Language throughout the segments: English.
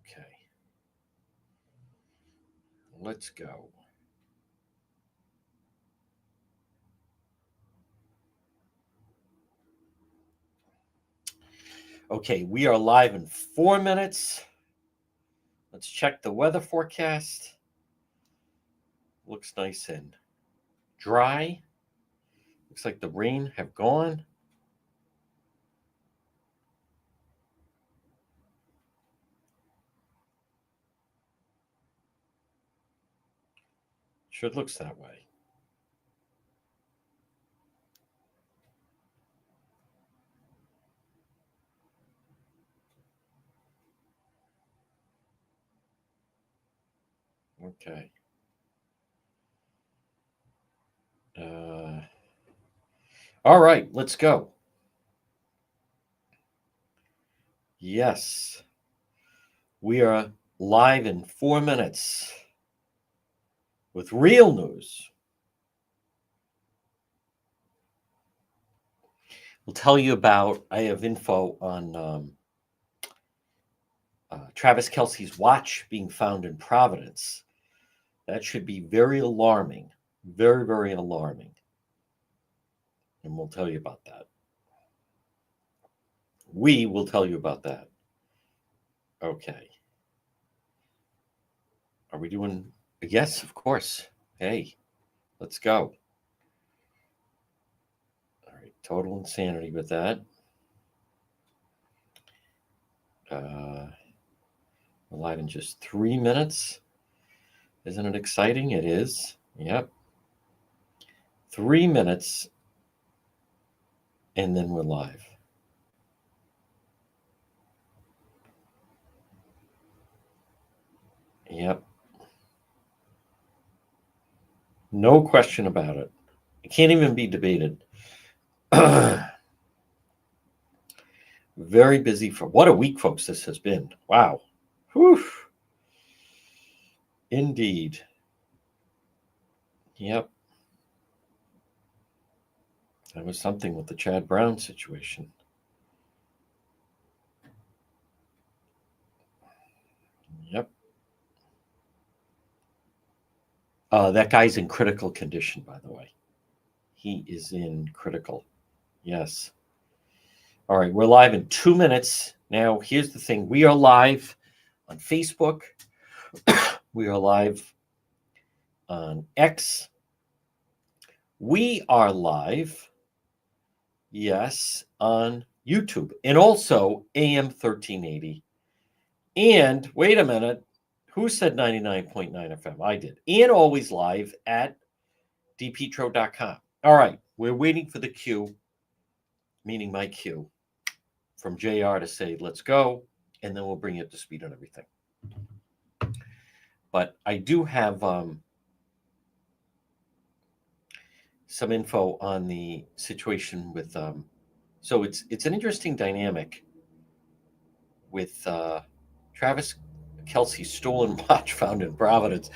Okay. Let's go. Okay, we are live in 4 minutes. Let's check the weather forecast. Looks nice and dry. Looks like the rain have gone. Sure looks that way. Okay. All right, let's go. Yes, we are live in 4 minutes with real news. We'll tell you about, I have info on Travis Kelce's watch being found in Providence. That should be very alarming, very, very alarming. And we'll tell you about that. We will tell you about that. Okay. Are we doing? Yes, of course. Hey, let's go. All right, total insanity with that. We're live in just 3 minutes. Isn't it exciting? It is. Yep. 3 minutes, and then we're live. Yep. No question about it. It can't even be debated. Very busy for what a week, folks, this has been. Wow. Whew. Indeed. Yep. That was something with the Chad Brown situation. Yep. That guy's in critical condition, by the way. He is in critical. Yes. All right, we're live in 2 minutes. Now, here's the thing. We are live on Facebook. We are live on X. We are live, yes, on YouTube and also AM 1380. And wait a minute, who said 99.9 FM? I did. And always live at dpetro.com. All right, we're waiting for the cue, meaning my cue, from JR to say, let's go, and then we'll bring you up to speed on everything. But I do have some info on the situation with, so it's an interesting dynamic with Travis Kelce's stolen watch found in Providence.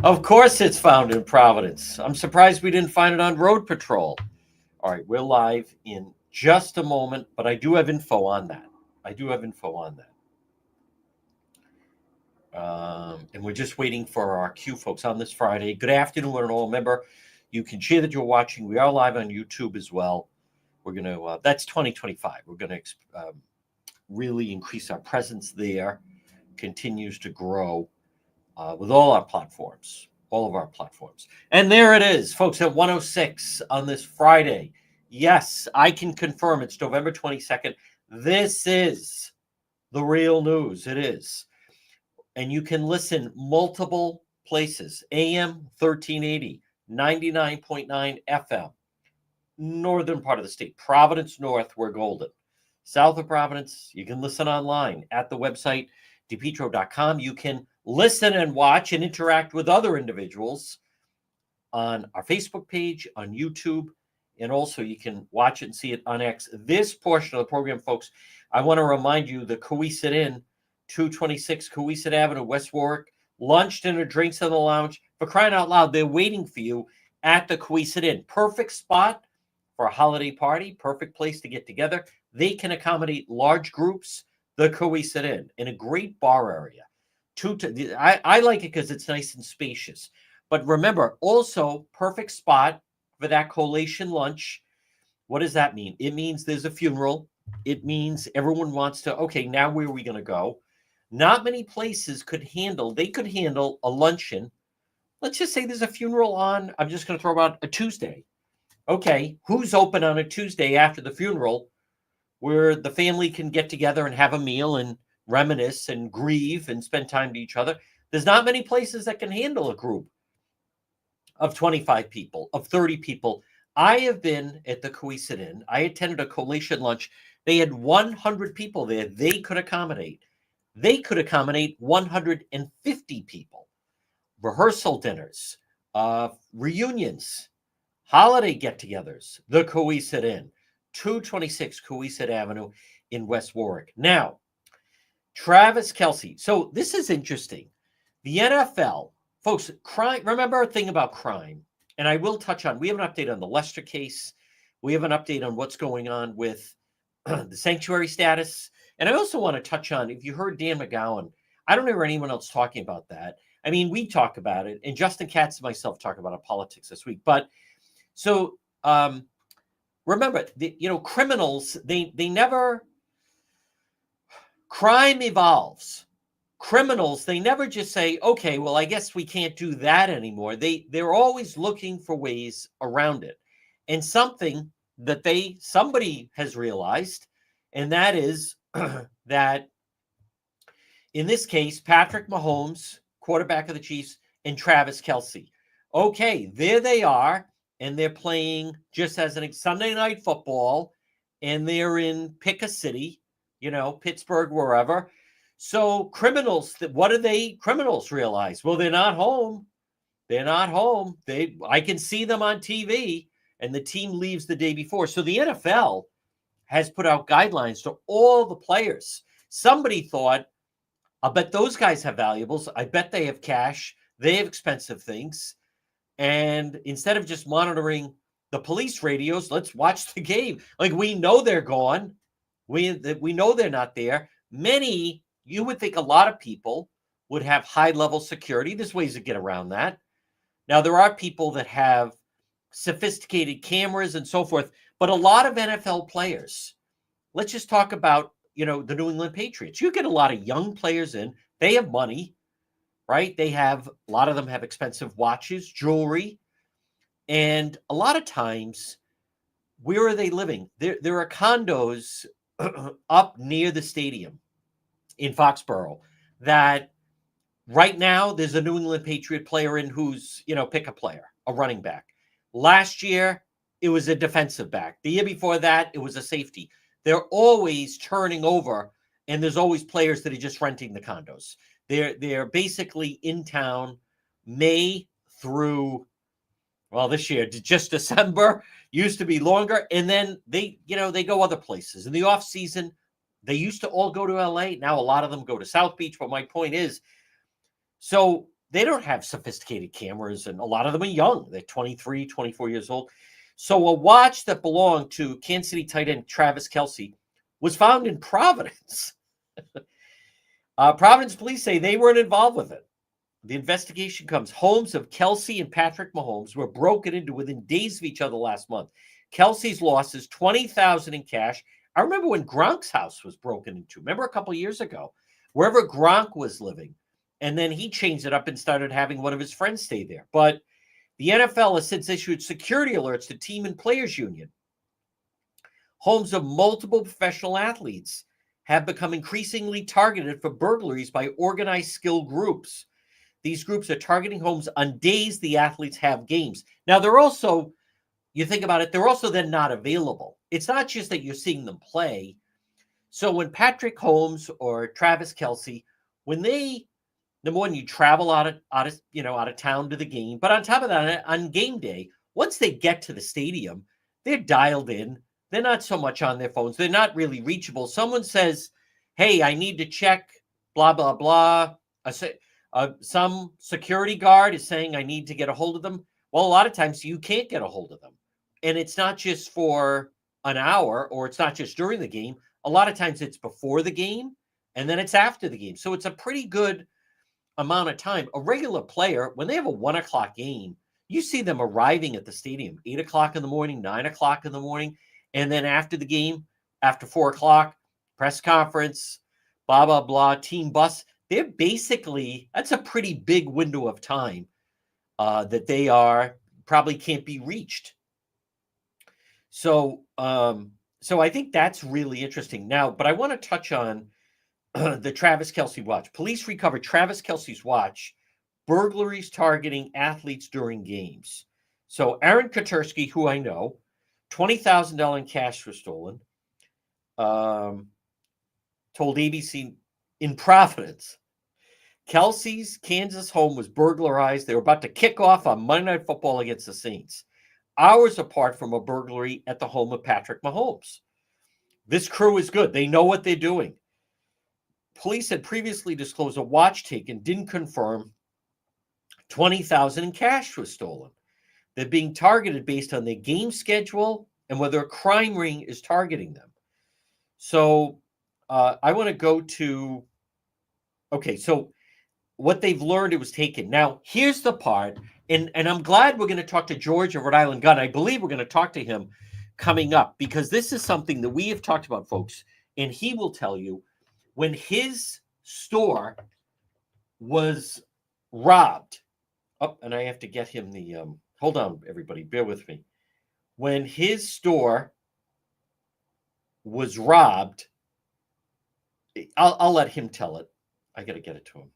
Of course it's found in Providence. I'm surprised we didn't find it on Road Patrol. All right, we're live in just a moment, but I do have info on that. And we're just waiting for our cue, folks, on this Friday. Good afternoon, one and all. Remember, you can share that you're watching. We are live on YouTube as well. We're going to, that's 2025. We're going to really increase our presence there. Continues to grow with all our platforms, all of our platforms. And there it is, folks, at 106 on this Friday. Yes, I can confirm it's November 22nd. This is the real news. It is. And you can listen multiple places. AM 1380, 99.9 FM. Northern part of the state. Providence North, we're golden. South of Providence, you can listen online at the website, dpetro.com. You can listen and watch and interact with other individuals on our Facebook page, on YouTube, and also you can watch it and see it on X. This portion of the program, folks, I want to remind you the Coesit Inn, 226 Coesit Avenue, West Warwick, lunch, dinner, drinks in the lounge. For crying out loud, they're waiting for you at the Coesit Inn. Perfect spot for a holiday party, perfect place to get together. They can accommodate large groups, the Coesit Inn, in a great bar area. I like it because it's nice and spacious. But remember, also perfect spot for that collation lunch. What does that mean? It means there's a funeral. It means everyone wants to, okay, now where are we going to go? Not many places they could handle a luncheon. Let's just say there's a funeral on, I'm just going to throw out a Tuesday. Okay, who's open on a Tuesday after the funeral where the family can get together and have a meal and reminisce and grieve and spend time to each other? There's not many places that can handle a group of 25 people, of 30 people. I have been at the Cowesett Inn. I attended a collation lunch. They had 100 people there. They could accommodate 150 people. Rehearsal dinners, reunions, holiday get-togethers. The Cowesett Inn, 226 Cowesett Avenue in West Warwick. Now, Travis Kelce. So this is interesting. The NFL, folks, crime. Remember a thing about crime, and I will touch on. We have an update on the Lester case. We have an update on what's going on with the sanctuary status, and I also want to touch on. If you heard Dan McGowan, I don't hear anyone else talking about that. I mean, we talk about it, and Justin Katz and myself talk about it, politics this week. But so remember, criminals. They never. Crime evolves. Criminals, they never just say, okay, well, I guess we can't do that anymore. They're always looking for ways around it. And something that somebody has realized, and that is that in this case, Patrick Mahomes, quarterback of the Chiefs, and Travis Kelce. Okay, there they are, and they're playing just as a Sunday night football, and they're in pick a city, Pittsburgh, wherever. So criminals realize? Well, they're not home. They're not home. I can see them on TV, and the team leaves the day before. So the NFL has put out guidelines to all the players. Somebody thought, I bet those guys have valuables. I bet they have cash. They have expensive things. And instead of just monitoring the police radios, let's watch the game. Like, we know they're gone. We know they're not there. You would think a lot of people would have high-level security. There's ways to get around that. Now, there are people that have sophisticated cameras and so forth, but a lot of NFL players, let's just talk about, the New England Patriots. You get a lot of young players in. They have money, right? A lot of them have expensive watches, jewelry, and a lot of times, where are they living? There are condos up near the stadium in Foxborough that right now there's a New England Patriot player in who's, pick a player, a running back. Last year, it was a defensive back. The year before that, it was a safety. They're always turning over, and there's always players that are just renting the condos. They're basically in town May through, this year, just December. Used to be longer. And then they go other places. In the off season, they used to all go to LA. Now a lot of them go to South Beach. But my point is, so they don't have sophisticated cameras, and a lot of them are young. They're 23, 24 years old. So a watch that belonged to Kansas City tight end Travis Kelce was found in Providence. Providence police say they weren't involved with it. The investigation comes. Homes of Kelce and Patrick Mahomes were broken into within days of each other last month. Kelce's losses, $20,000 in cash. I remember when Gronk's house was broken into. Remember a couple of years ago, wherever Gronk was living. And then he changed it up and started having one of his friends stay there. But the NFL has since issued security alerts to team and players union. Homes of multiple professional athletes have become increasingly targeted for burglaries by organized skill groups. These groups are targeting homes on days the athletes have games. Now, they're also, you think about it, they're also then not available. It's not just that you're seeing them play. So when Patrick Mahomes or Travis Kelce, when they, number one, you travel out of town to the game, but on top of that, on game day, once they get to the stadium, they're dialed in. They're not so much on their phones. They're not really reachable. Someone says, hey, I need to check blah, blah, blah. Some security guard is saying I need to get a hold of them. Well, a lot of times you can't get a hold of them. And it's not just for an hour, or it's not just during the game. A lot of times it's before the game, and then it's after the game. So it's a pretty good amount of time. A regular player, when they have a 1 o'clock game, you see them arriving at the stadium 8 o'clock in the morning, 9 o'clock in the morning. And then after the game, after 4 o'clock, press conference, blah, blah, blah, team bus. They're basically, that's a pretty big window of time that they probably can't be reached. So, so I think that's really interesting. Now, but I want to touch on the Travis Kelce watch. Police recovered Travis Kelce's watch, burglaries targeting athletes during games. So Aaron Katersky, who I know, $20,000 in cash was stolen. Told ABC in Providence, Kelce's Kansas home was burglarized. They were about to kick off on Monday Night Football against the Saints, hours apart from a burglary at the home of Patrick Mahomes. This crew is good. They know what they're doing. Police had previously disclosed a watch taken, didn't confirm $20,000 in cash was stolen. They're being targeted based on their game schedule and whether a crime ring is targeting them. So I want to go to, okay, so what they've learned, it was taken. Now, here's the part, and I'm glad we're going to talk to George of Rhode Island Gun. I believe we're going to talk to him coming up because this is something that we have talked about, folks, and he will tell you when his store was robbed. Oh, and I have to get him the, hold on, everybody, bear with me. When his store was robbed, I'll let him tell it. I got to get it to him.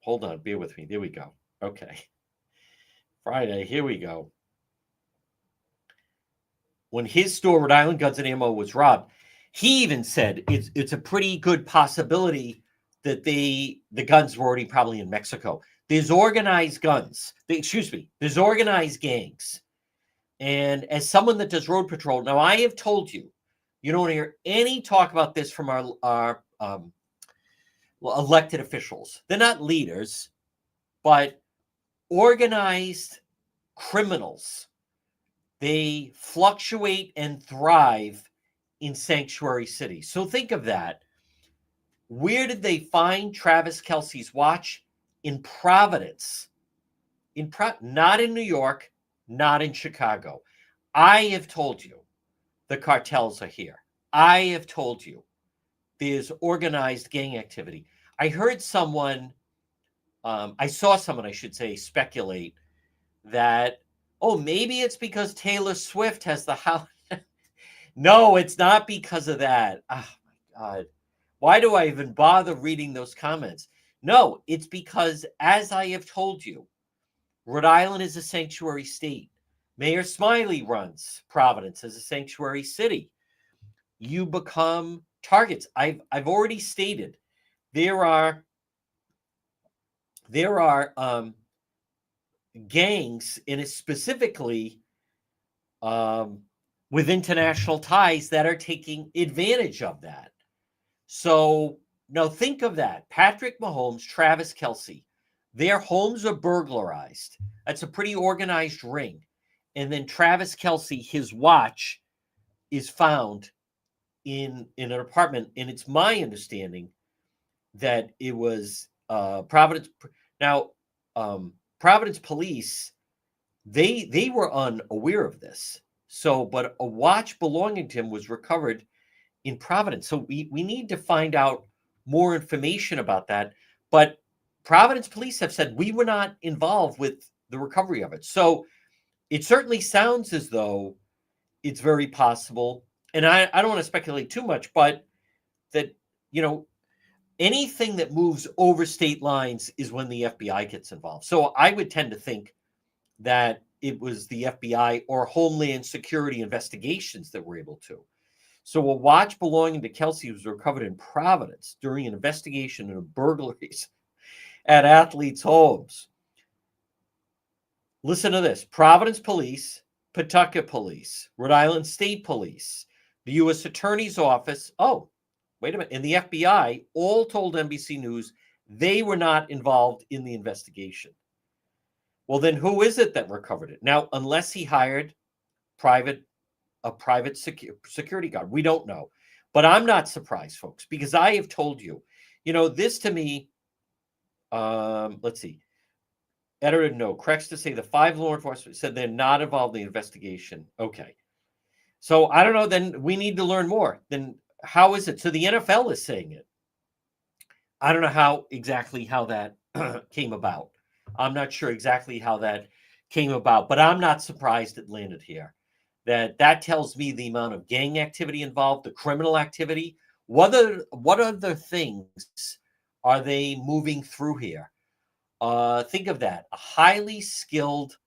Hold on, bear with me. There we go. Okay. Friday, here we go. When his store, Rhode Island Guns and Ammo, was robbed, he even said it's a pretty good possibility that the guns were already probably in Mexico. There's organized there's organized gangs. And as someone that does road patrol, now I have told you, you don't hear any talk about this from our elected officials. They're not leaders, but organized criminals. They fluctuate and thrive in sanctuary cities. So think of that. Where did they find Travis Kelce's watch? In Providence. Not in New York, not in Chicago. I have told you the cartels are here. I have told you there's organized gang activity. I heard someone, I saw someone, I should say, speculate that, oh, maybe it's because Taylor Swift has the house. No, it's not because of that. Oh, my God. Why do I even bother reading those comments? No, it's because, as I have told you, Rhode Island is a sanctuary state. Mayor Smiley runs Providence as a sanctuary city. You become targets. I've already stated there are gangs, and it's specifically with international ties that are taking advantage of that. So now think of that. Patrick Mahomes, Travis Kelce, their homes are burglarized. That's a pretty organized ring. And then Travis Kelce, his watch is found in an apartment. And it's my understanding that it was Providence. Now, Providence police, they were unaware of this. So, but a watch belonging to him was recovered in Providence. So we need to find out more information about that. But Providence police have said we were not involved with the recovery of it. So it certainly sounds as though it's very possible. And I don't want to speculate too much, but that, anything that moves over state lines is when the FBI gets involved. So I would tend to think that it was the FBI or Homeland Security investigations that were able to. So a watch belonging to Kelce was recovered in Providence during an investigation into burglaries at athletes' homes. Listen to this. Providence Police, Pawtucket Police, Rhode Island State Police, the U.S. Attorney's Office, wait a minute, and the FBI all told NBC News they were not involved in the investigation. Well, then who is it that recovered it? Now, unless he hired a private security guard, we don't know. But I'm not surprised, folks, because I have told you, this to me, Let's see. Editor, no. Corrects to say the 5 law enforcement said they're not involved in the investigation. Okay. So I don't know. Then we need to learn more. Then how is it? So the NFL is saying it. I don't know how that came about. I'm not sure exactly how that came about, but I'm not surprised it landed here. That tells me the amount of gang activity involved, the criminal activity. What other things are they moving through here? Think of that. A highly skilled,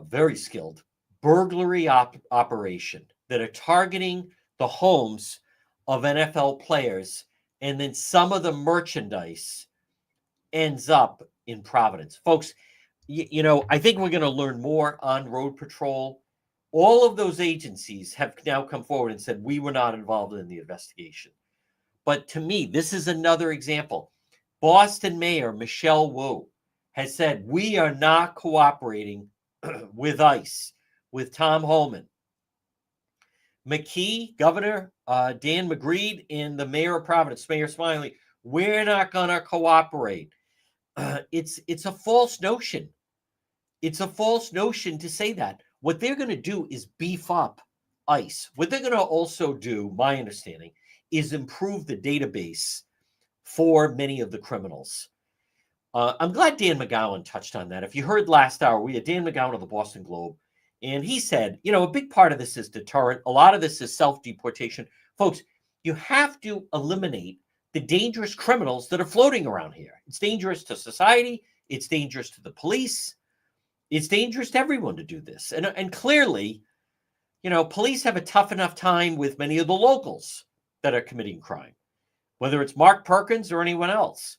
very skilled burglary operation that are targeting the homes of NFL players, and then some of the merchandise ends up in Providence. Folks, I think we're going to learn more on Road Patrol. All of those agencies have now come forward and said we were not involved in the investigation. But to me, this is another example. Boston Mayor Michelle Wu has said we are not cooperating with ICE, with Tom Homan. McKee, Governor Dan McGreed, and the Mayor of Providence, Mayor Smiley, we're not going to cooperate. It's a false notion. It's a false notion to say that. What they're going to do is beef up ICE. What they're going to also do, my understanding, is improve the database for many of the criminals. I'm glad Dan McGowan touched on that. If you heard last hour, we had Dan McGowan of the Boston Globe, and he said, a big part of this is deterrent. A lot of this is self-deportation. Folks, you have to eliminate the dangerous criminals that are floating around here. It's dangerous to society. It's dangerous to the police. It's dangerous to everyone to do this. And clearly, police have a tough enough time with many of the locals that are committing crime, whether it's Mark Perkins or anyone else.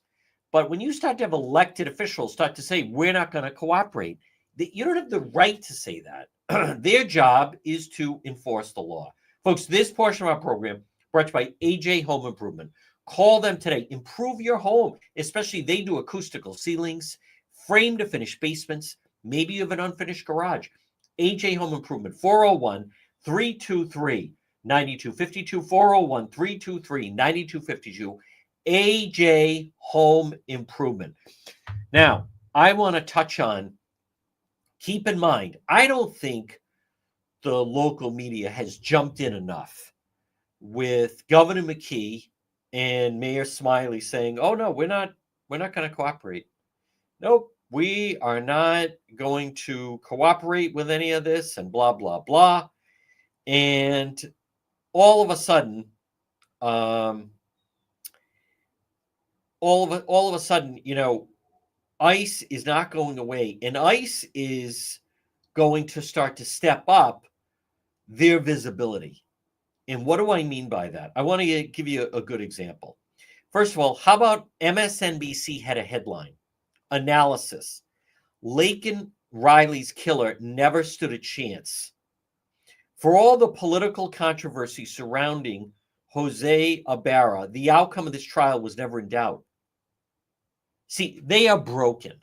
But when you start to have elected officials start to say, we're not going to cooperate, you don't have the right to say that. Their job is to enforce the law. Folks, this portion of our program brought to you by AJ Home Improvement. Call them today. Improve your home, especially they do acoustical ceilings, frame to finish basements. Maybe you have an unfinished garage. AJ Home Improvement, 401-323-9252, 401-323-9252. AJ Home Improvement. Now, I want to touch on, keep in mind, I don't think the local media has jumped in enough with Governor McKee and Mayor Smiley saying, oh, no, we're not going to cooperate. Nope, we are not going to cooperate with any of this and blah, blah, blah. And all of a sudden, ICE is not going away, and ICE is going to start to step up their visibility. And what do I mean by that? I want to give you a good example. First of all, how about MSNBC had a headline, analysis, Laken Riley's killer never stood a chance. For all the political controversy surrounding Jose Ibarra, the outcome of this trial was never in doubt. See, they are broken.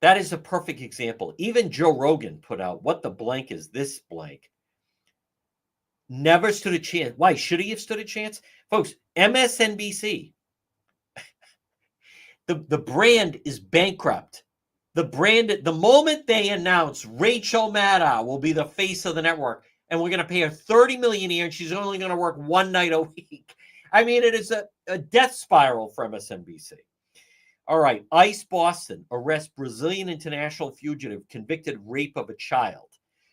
That is a perfect example. Even Joe Rogan put out, what the blank is this blank? Never stood a chance. Why? Should he have stood a chance? Folks, MSNBC, the brand is bankrupt. The moment they announce Rachel Maddow will be the face of the network, and we're going to pay her $30 million a year, and she's only going to work one night a week. I mean, it is a death spiral for MSNBC. All right, ICE Boston arrests Brazilian international fugitive convicted rape of a child.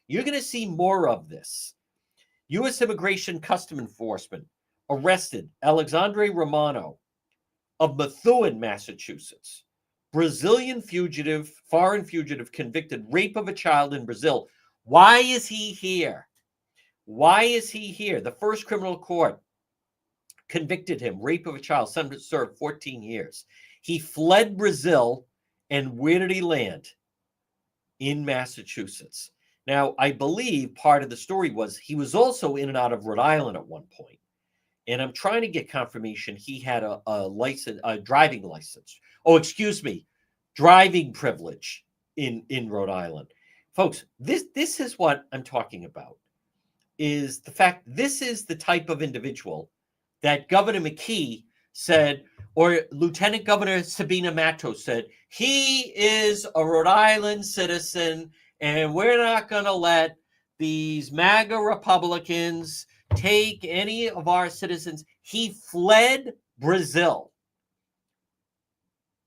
You're going to see more of this. U.S. Immigration Custom Enforcement arrested Alexandre Romano of Methuen, Massachusetts. Brazilian fugitive, foreign fugitive, convicted rape of a child in Brazil. Why is he here? Why is he here? The first criminal court convicted him, rape of a child, sentenced to serve 14 years. He fled Brazil, and where did he land? In Massachusetts. Now, I believe part of the story was he was also in and out of Rhode Island at one point. And I'm trying to get confirmation he had a license, a driving license. Oh, excuse me, driving privilege in Rhode Island. Folks, this is what I'm talking about, is the fact this is the type of individual that Governor McKee said, or Lieutenant Governor Sabina Matos said, he is a Rhode Island citizen, and we're not going to let these MAGA Republicans take any of our citizens. He fled Brazil.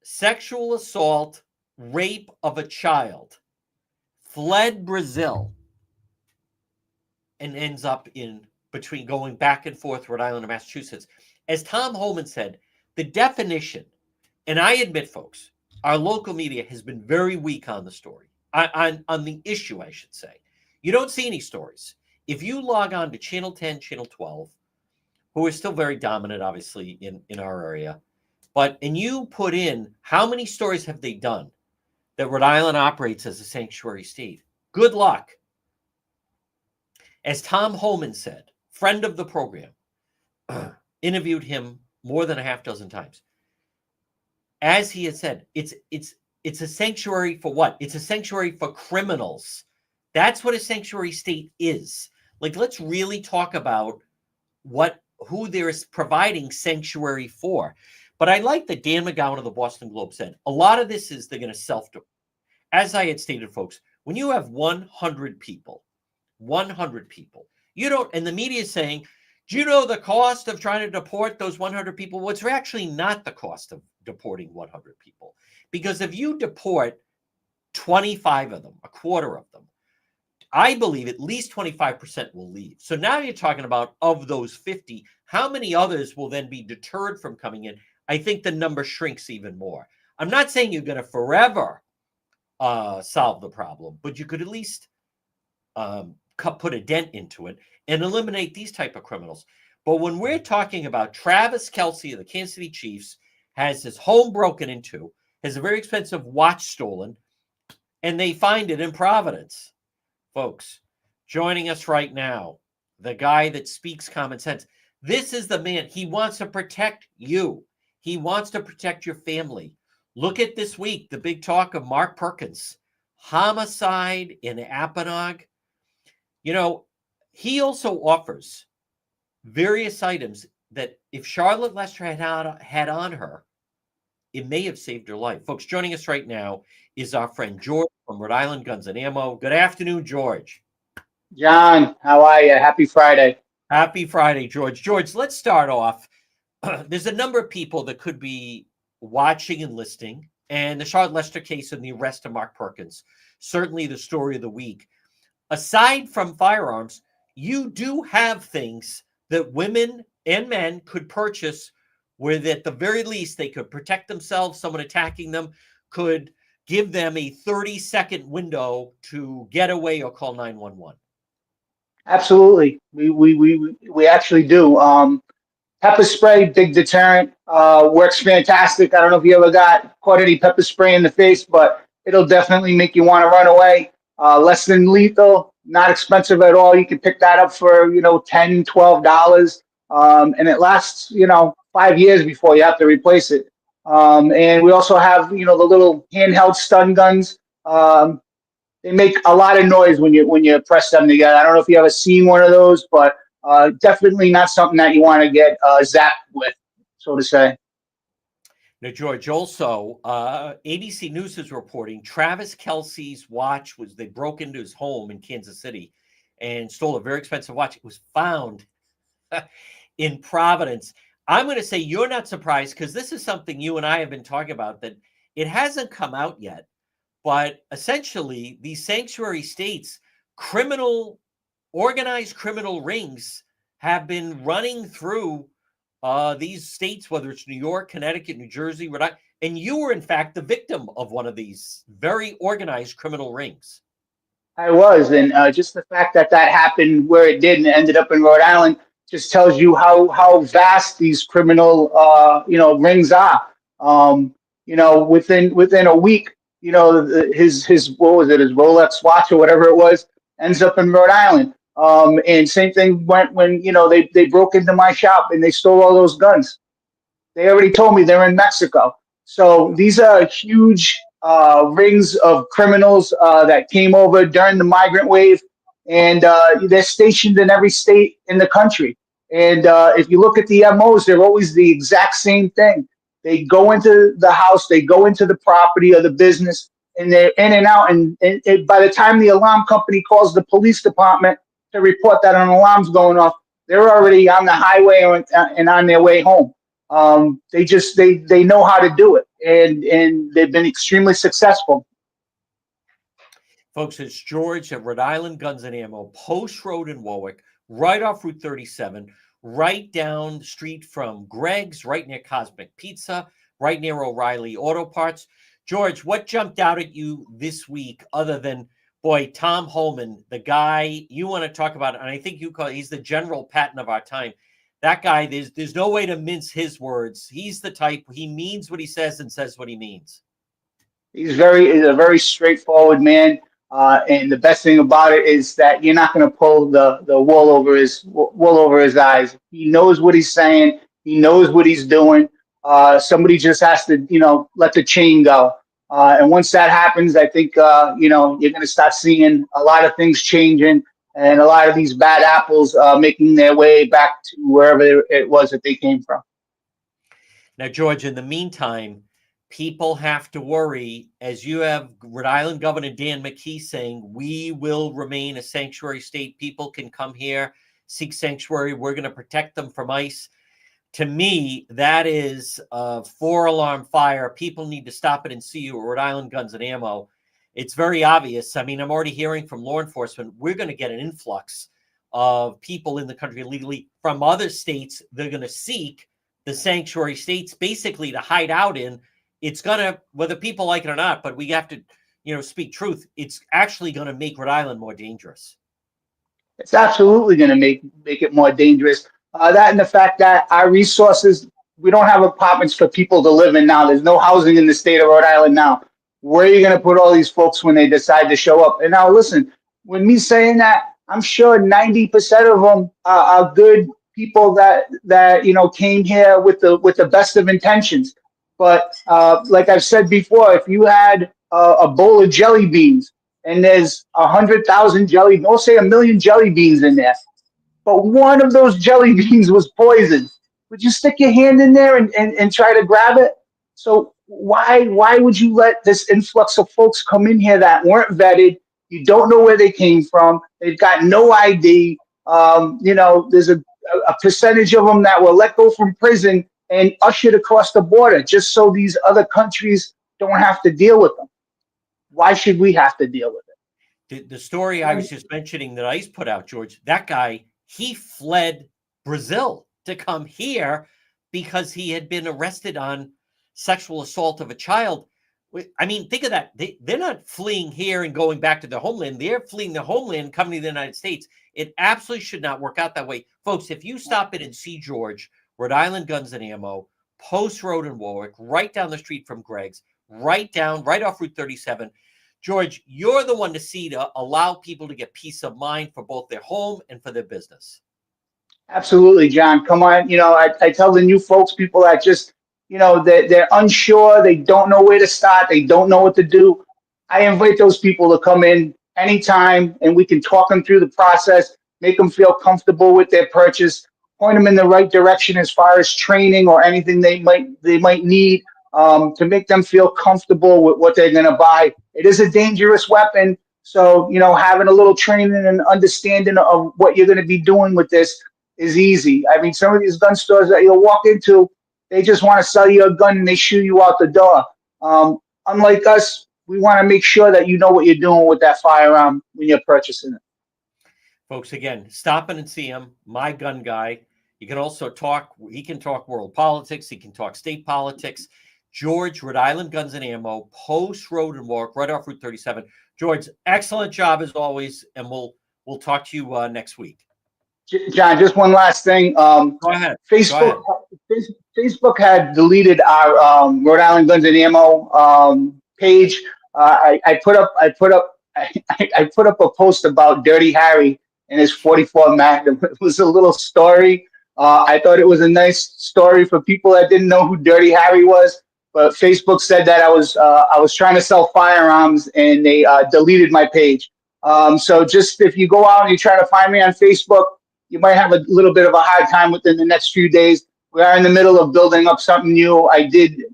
Sexual assault, rape of a child. Fled Brazil. And ends up in between, going back and forth, Rhode Island and Massachusetts. As Tom Homan said, the definition, and I admit, folks, our local media has been very weak on the story, on the issue, I should say. You don't see any stories. If you log on to Channel 10, Channel 12, who are still very dominant, obviously, in our area, and you put in how many stories have they done that Rhode Island operates as a sanctuary state, good luck. As Tom Homan said, friend of the program, interviewed him more than a half dozen times. As he had said, it's a sanctuary for what? It's a sanctuary for criminals. That's what a sanctuary state is. Like, let's really talk about who they're providing sanctuary for. But I like that Dan McGowan of the Boston Globe said, a lot of this is they're going to self-do. As I had stated, folks, when you have 100 people, you don't, and the media is saying, do you know the cost of trying to deport those 100 people? Well, it's actually not the cost of deporting 100 people. Because if you deport 25 of them, a quarter of them, I believe at least 25% will leave. So now you're talking about, of those 50, how many others will then be deterred from coming in? I think the number shrinks even more. I'm not saying you're going to forever solve the problem, but you could at least put a dent into it and eliminate these type of criminals. But when we're talking about Travis Kelce of the Kansas City Chiefs has his home broken into, has a very expensive watch stolen, and they find it in Providence. Folks, joining us right now, the guy that speaks common sense. This is the man. He wants to protect you. He wants to protect your family. Look at this week, the big talk of Mark Perkins. Homicide in Apponaug. You know, he also offers various items that if Charlotte Lester had on her, it may have saved her life. Folks, joining us right now is our friend George from Rhode Island Guns and Ammo. Good afternoon, George. John, how are you? Happy Friday. Happy Friday, George. George, let's start off. There's a number of people that could be watching and listening, and the Charlotte Lester case and the arrest of Mark Perkins, certainly the story of the week. Aside from firearms, you do have things that women and men could purchase where at the very least they could protect themselves. Someone attacking them could give them a 30-second window to get away or call 911. Absolutely. We actually do. Pepper spray, big deterrent, works fantastic. I don't know if you ever got caught any pepper spray in the face, but it'll definitely make you want to run away. Less than lethal, not expensive at all. You can pick that up for, $10, $12. And it lasts, 5 years before you have to replace it. And we also have, the little handheld stun guns. They make a lot of noise when you press them together. I don't know if you ever seen one of those, but definitely not something that you want to get zapped with, so to say. Now, George, also, ABC News is reporting Travis Kelce's watch they broke into his home in Kansas City and stole a very expensive watch. It was found in Providence. I'm going to say you're not surprised because this is something you and I have been talking about, that it hasn't come out yet. But essentially, these sanctuary states, organized criminal rings have been running through these states, whether it's New York, Connecticut, New Jersey, Rhode Island, and you were, in fact, the victim of one of these very organized criminal rings. I was, and just the fact that happened where it did and ended up in Rhode Island just tells you how vast these criminal rings are. Within a week, his what was it, his Rolex watch or whatever it was, ends up in Rhode Island. And same thing went when they broke into my shop and they stole all those guns. They already told me they're in Mexico. So these are huge rings of criminals that came over during the migrant wave, and they're stationed in every state in the country. And if you look at the MOs, they're always the exact same thing. They go into the house, they go into the property or the business, and they're in and out. And by the time the alarm company calls the police department to report that an alarm's going off, they're already on the highway and on their way home. They know how to do it, and they've been extremely successful. Folks, it's George at Rhode Island Guns and Ammo, Post Road in Warwick, right off Route 37, right down the street from Greg's, right near Cosmic Pizza, right near O'Reilly Auto Parts. George, what jumped out at you this week other than, boy, Tom Holman, the guy you want to talk about, and I think he's the General Patton of our time. That guy, there's no way to mince his words. He's the type, he means what he says and says what he means. He's a very straightforward man. And the best thing about it is that you're not going to pull the wool over his eyes. He knows what he's saying. He knows what he's doing. Somebody just has to, let the chain go. And once that happens, I think, you're going to start seeing a lot of things changing and a lot of these bad apples making their way back to wherever it was that they came from. Now, George, in the meantime, people have to worry, as you have Rhode Island Governor Dan McKee saying, we will remain a sanctuary state. People can come here, seek sanctuary. We're going to protect them from ICE. To me, that is a 4-alarm fire. People need to stop it and see you at Rhode Island Guns and Ammo. It's very obvious. I mean, I'm already hearing from law enforcement, we're going to get an influx of people in the country illegally from other states. They're going to seek the sanctuary states basically to hide out in. It's going to, whether people like it or not, but we have to, speak truth. It's actually going to make Rhode Island more dangerous. It's absolutely going to make it more dangerous. That and the fact that our resources, we don't have apartments for people to live in now. There's no housing in the state of Rhode Island now. Where are you going to put all these folks when they decide to show up? And now listen, when me saying that, I'm sure 90% of them are good people that came here with the best of intentions. But like I've said before, if you had a bowl of jelly beans and there's 100,000 don't say 1 million jelly beans in there, but one of those jelly beans was poisoned, would you stick your hand in there and try to grab it? So why would you let this influx of folks come in here that weren't vetted? You don't know where they came from. They've got no ID. There's a percentage of them that were let go from prison and ushered across the border just so these other countries don't have to deal with them. Why should we have to deal with it? The story I was just mentioning that ICE put out, George, that guy, he fled Brazil to come here because he had been arrested on sexual assault of a child. I mean, think of that. They're not fleeing here and going back to their homeland. They're fleeing their homeland, coming to the United States. It absolutely should not work out that way. Folks, if you stop it and see George, Rhode Island Guns and Ammo, Post Road in Warwick, right down the street from Greg's, right off Route 37. George, you're the one to see to allow people to get peace of mind for both their home and for their business. Absolutely, John. Come on. I tell the new folks, people that just, they're unsure. They don't know where to start. They don't know what to do. I invite those people to come in anytime and we can talk them through the process, make them feel comfortable with their purchase, point them in the right direction as far as training or anything they might need to make them feel comfortable with what they're going to buy. It is a dangerous weapon. So, having a little training and understanding of what you're going to be doing with this is easy. I mean, some of these gun stores that you'll walk into, they just want to sell you a gun and they shoo you out the door. Unlike us, we want to make sure that you know what you're doing with that firearm when you're purchasing it. Folks, again, stop in and see him, My Gun Guy. You can also he can talk world politics. He can talk state politics. George, Rhode Island Guns and Ammo, Post Road in Warwick, right off Route 37. George, excellent job as always, and we'll talk to you next week. John, just one last thing. Go ahead. Facebook had deleted our Rhode Island Guns and Ammo page. I put up a post about Dirty Harry and his 44 Magnum. It was a little story. I thought it was a nice story for people that didn't know who Dirty Harry was. But Facebook said that I was trying to sell firearms and they deleted my page. So just if you go out and you try to find me on Facebook, you might have a little bit of a hard time within the next few days We are in the middle of building up something new. I did,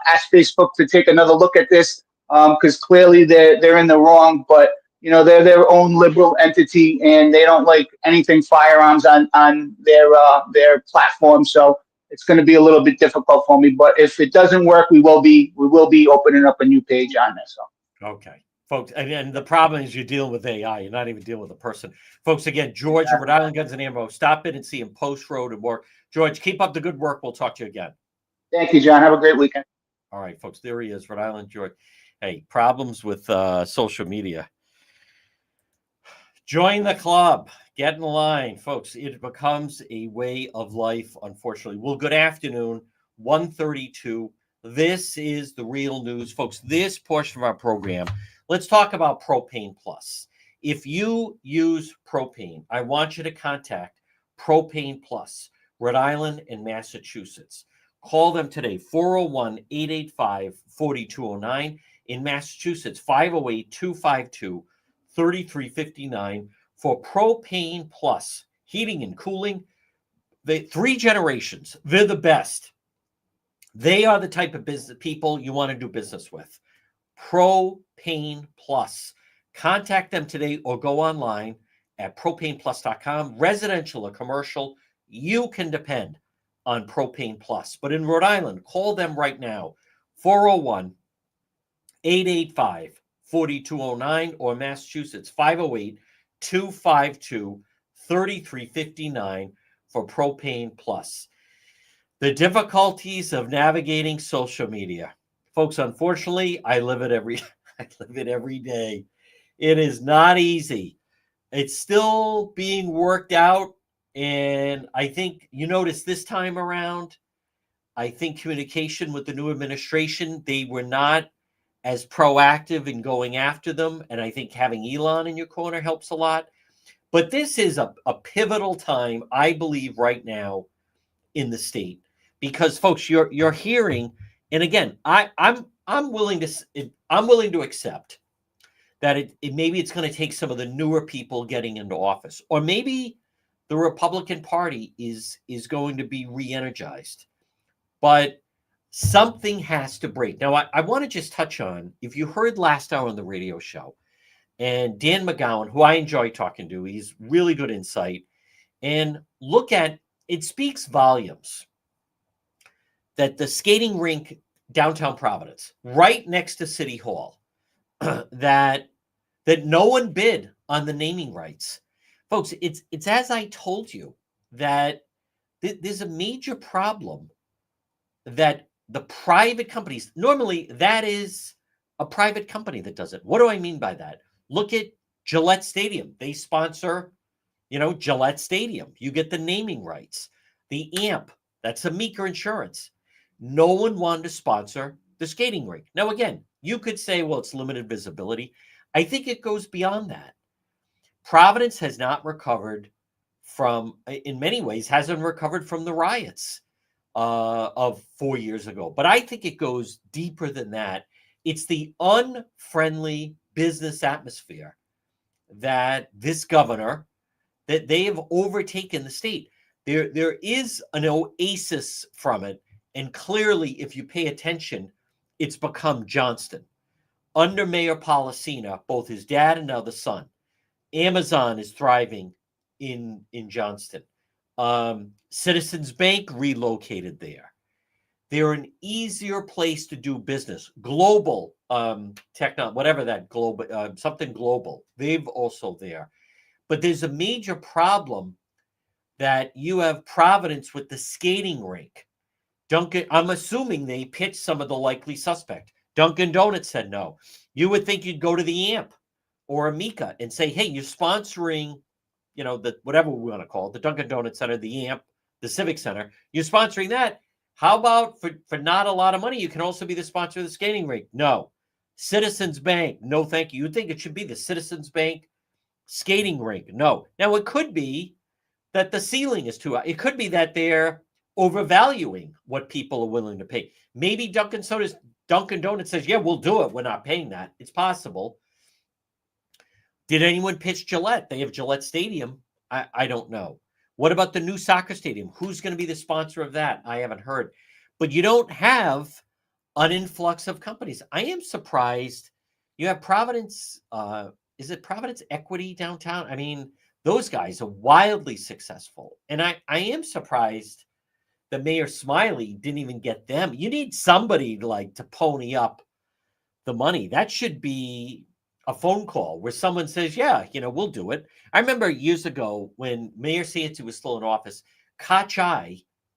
ask Facebook to take another look at this because clearly they're in the wrong. But they're their own liberal entity and they don't like anything firearms on their platform. So it's going to be a little bit difficult for me. But if it doesn't work, we will be opening up a new page on this. So. Okay. Folks, and the problem is you're dealing with AI. You're not even dealing with a person. Folks, again, George, Rhode Island Guns and Ammo. Stop it and see him Post Road and more. George, keep up the good work. We'll talk to you again. Thank you, John. Have a great weekend. All right, folks, there he is, Rhode Island George. Hey, problems with social media. Join the club. Get in line, folks. It becomes a way of life, unfortunately. Well, good afternoon, 1:32. This is the real news, folks. This portion of our program, let's talk about Propane Plus. If you use propane, I want you to contact Propane Plus, Rhode Island and Massachusetts. Call them today, 401-885-4209. In Massachusetts, 508-252-3359 for Propane Plus heating and cooling. The 3 generations, they're the best. They are the type of business people you want to do business with. Propane Plus. Contact them today or go online at propaneplus.com. Residential or commercial, you can depend on Propane Plus. But in Rhode Island, call them right now, 401-885-4209 or Massachusetts, 508-252-3359 for Propane Plus. The difficulties of navigating social media. Folks, unfortunately, I live it every day. It is not easy. It's still being worked out. And I think you notice this time around, I think communication with the new administration, they were not as proactive in going after them. And I think having Elon in your corner helps a lot. But this is a pivotal time, I believe, right now in the state. Because, folks, you're hearing, and again, I'm willing to accept that it maybe it's going to take some of the newer people getting into office, or maybe the Republican Party is going to be re-energized. But something has to break. Now, I want to just touch on, if you heard last hour on the radio show, and Dan McGowan, who I enjoy talking to, he's really good insight, and look at, it speaks volumes that the skating rink downtown Providence, right next to City Hall, that no one bid on the naming rights. Folks, it's as I told you, that there's a major problem that the private companies, normally that is a private company that does it. What do I mean by that? Look at Gillette Stadium. They sponsor, Gillette Stadium. You get the naming rights. The AMP, that's a Meeker Insurance. No one wanted to sponsor the skating rink. Now, again, you could say, well, it's limited visibility. I think it goes beyond that. Providence has not recovered from, in many ways, hasn't recovered from the riots of 4 years ago. But I think it goes deeper than that. It's the unfriendly business atmosphere that this governor, that they have overtaken the state. There is an oasis from it. And clearly, if you pay attention, it's become Johnston. Under Mayor Policina, both his dad and now the son, Amazon is thriving in Johnston. Citizens Bank relocated there. They're an easier place to do business. Global technology, whatever that global, something global. They've also there. But there's a major problem that you have Providence with the skating rink. Dunkin', I'm assuming they pitched some of the likely suspect. Dunkin' Donuts said no. You would think you'd go to the AMP or Amica and say, hey, you're sponsoring, the whatever we want to call it, the Dunkin' Donuts Center, the AMP, the Civic Center. You're sponsoring that. How about for not a lot of money, you can also be the sponsor of the skating rink? No. Citizens Bank, no thank you. You'd think it should be the Citizens Bank skating rink. No. Now, it could be that the ceiling is too high. It could be that they're overvaluing what people are willing to pay. Maybe Dunkin' Donuts says, yeah, we'll do it. We're not paying that. It's possible. Did anyone pitch Gillette? They have Gillette Stadium. I don't know. What about the new soccer stadium? Who's going to be the sponsor of that? I haven't heard. But you don't have an influx of companies. I am surprised. You have Providence. Is it Providence Equity downtown? I mean, those guys are wildly successful. And I am surprised that Mayor Smiley didn't even get them. You need somebody to pony up the money. That should be a phone call where someone says, yeah, we'll do it. I remember years ago when Mayor Santi was still in office, Koch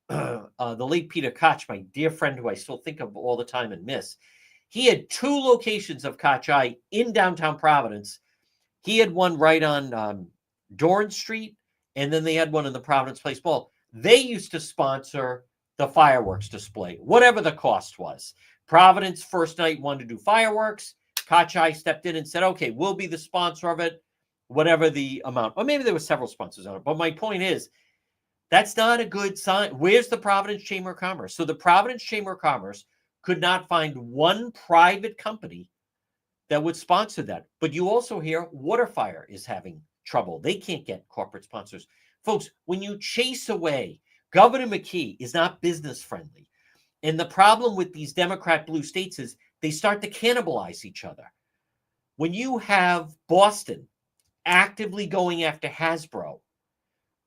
the late Peter Koch, my dear friend who I still think of all the time and miss, he had 2 locations of Koch in downtown Providence. He had one right on Dorn Street, and then they had one in the Providence Place Mall. They used to sponsor the fireworks display, whatever the cost was. Providence first night wanted to do fireworks. Koch stepped in and said, okay, we'll be the sponsor of it, whatever the amount. Or maybe there were several sponsors on it. But my point is, that's not a good sign. Where's the Providence Chamber of Commerce? So the Providence Chamber of Commerce could not find one private company that would sponsor that. But you also hear Waterfire is having trouble. They can't get corporate sponsors. Folks, when you chase away, Governor McKee is not business friendly. And the problem with these Democrat blue states is they start to cannibalize each other. When you have Boston actively going after Hasbro,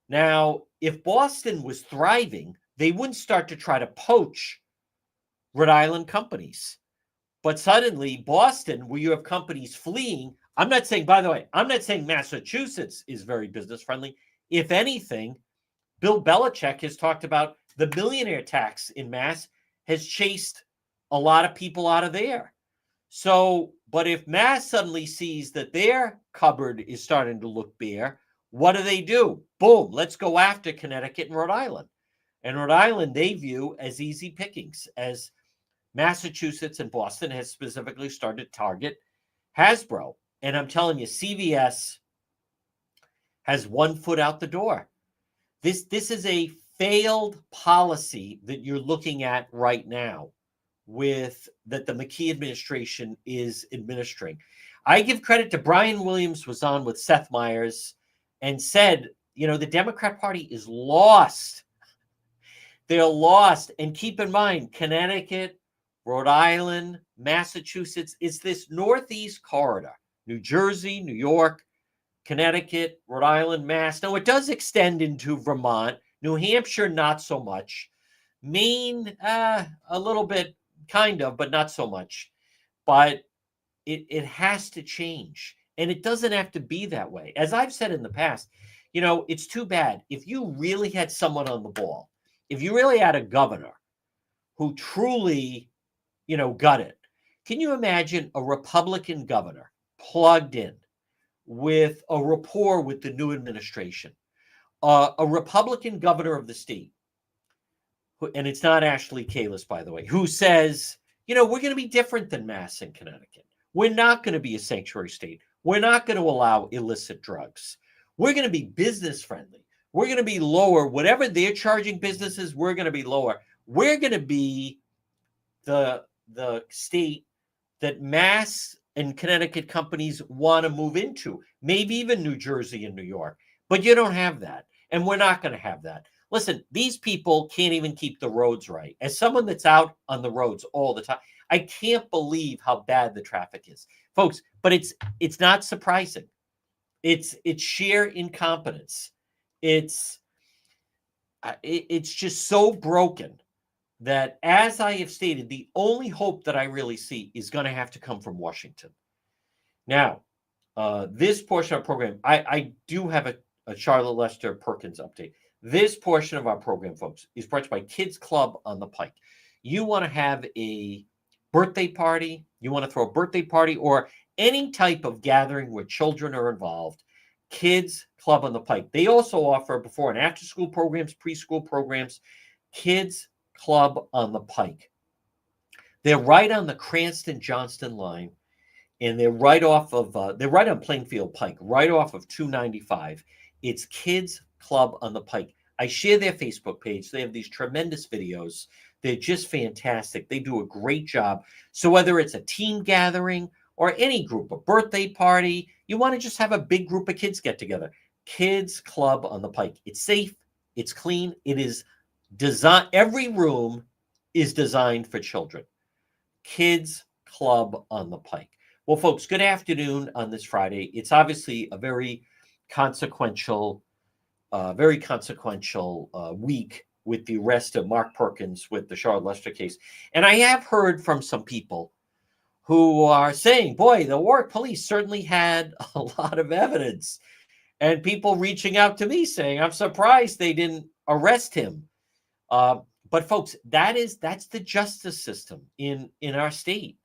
now, if Boston was thriving, they wouldn't start to try to poach Rhode Island companies. But suddenly, Boston, where you have companies fleeing, I'm not saying Massachusetts is very business friendly. If anything, Bill Belichick has talked about the millionaire tax in Mass has chased a lot of people out of there. So, but if Mass suddenly sees that their cupboard is starting to look bare, what do? Boom, let's go after Connecticut and Rhode Island. And Rhode Island, they view as easy pickings, as Massachusetts and Boston has specifically started to target Hasbro. And I'm telling you, CVS has one foot out the door. This is a failed policy that you're looking at right now that the McKee administration is administering. I give credit to Brian Williams, was on with Seth Meyers and said, the Democrat Party is lost. They're lost. And keep in mind, Connecticut, Rhode Island, Massachusetts, it's this Northeast corridor. New Jersey, New York, Connecticut, Rhode Island, Mass. Now, it does extend into Vermont. New Hampshire, not so much. Maine, a little bit, kind of, but not so much. But it has to change. And it doesn't have to be that way. As I've said in the past, it's too bad. If you really had someone on the ball, if you really had a governor who truly, got it, can you imagine a Republican governor plugged in with a rapport with the new administration, a Republican governor of the state, and it's not Ashley Kalus, by the way, who says, we're going to be different than Mass and Connecticut. We're not going to be a sanctuary state. We're not going to allow illicit drugs. We're going to be business friendly. We're going to be lower. Whatever they're charging businesses, we're going to be lower. We're going to be the state that Mass and Connecticut companies want to move into, maybe even New Jersey and New York. But you don't have that. And we're not going to have that. Listen, these people can't even keep the roads right. As someone that's out on the roads all the time, I can't believe how bad the traffic is, folks. But it's not surprising. It's sheer incompetence. It's just so broken that, as I have stated, the only hope that I really see is going to have to come from Washington. Now, this portion of our program, I do have a Charlotte Lester Perkins update. This portion of our program, folks, is brought to you by Kids Club on the Pike. You want to have a birthday party, you want to throw a birthday party, or any type of gathering where children are involved, Kids Club on the Pike. They also offer before and after school programs, preschool programs. Kids Club on the Pike. They're right on the Cranston-Johnston line, and they're right on Plainfield Pike, right off of 295. It's Kids Club on the Pike. I share their Facebook page. They have these tremendous videos. They're just fantastic. They do a great job. So whether it's a team gathering or any group, a birthday party, you want to just have a big group of kids get together, Kids Club on the Pike. It's safe. It's clean. It is designed. Every room is designed for children. Kids Club on the Pike. Well, folks, good afternoon on this Friday. It's obviously a very consequential week with the arrest of Mark Perkins with the Charlotte Lester case. And I have heard from some people who are saying, boy, the Warwick police certainly had a lot of evidence. And people reaching out to me saying, I'm surprised they didn't arrest him. But folks, that's the justice system in our state.